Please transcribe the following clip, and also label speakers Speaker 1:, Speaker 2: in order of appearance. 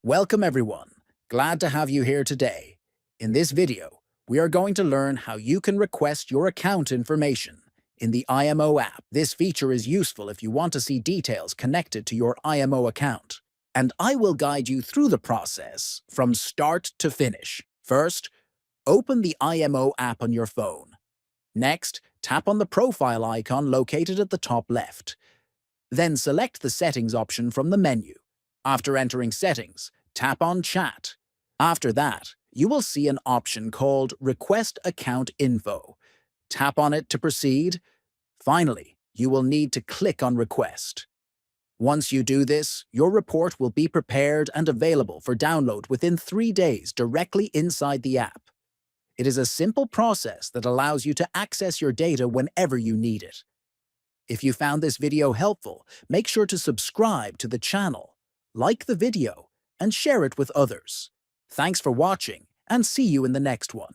Speaker 1: Welcome everyone. Glad to have you here today. In this video, we are going to learn how you can request your account information in the IMO app. This feature is useful if you want to see details connected to your IMO account, and I will guide you through the process from start to finish. First, open the IMO app on your phone. Next, tap on the profile icon located at the top left. Then select the Settings option from the menu. After entering Settings, tap on Chat. After that, you will see an option called Request Account Info. Tap on it to proceed. Finally, you will need to click on Request. Once you do this, your report will be prepared and available for download within 3 days directly inside the app. It is a simple process that allows you to access your data whenever you need it. If you found this video helpful, make sure to subscribe to the channel, like the video, and share it with others. Thanks for watching, and see you in the next one.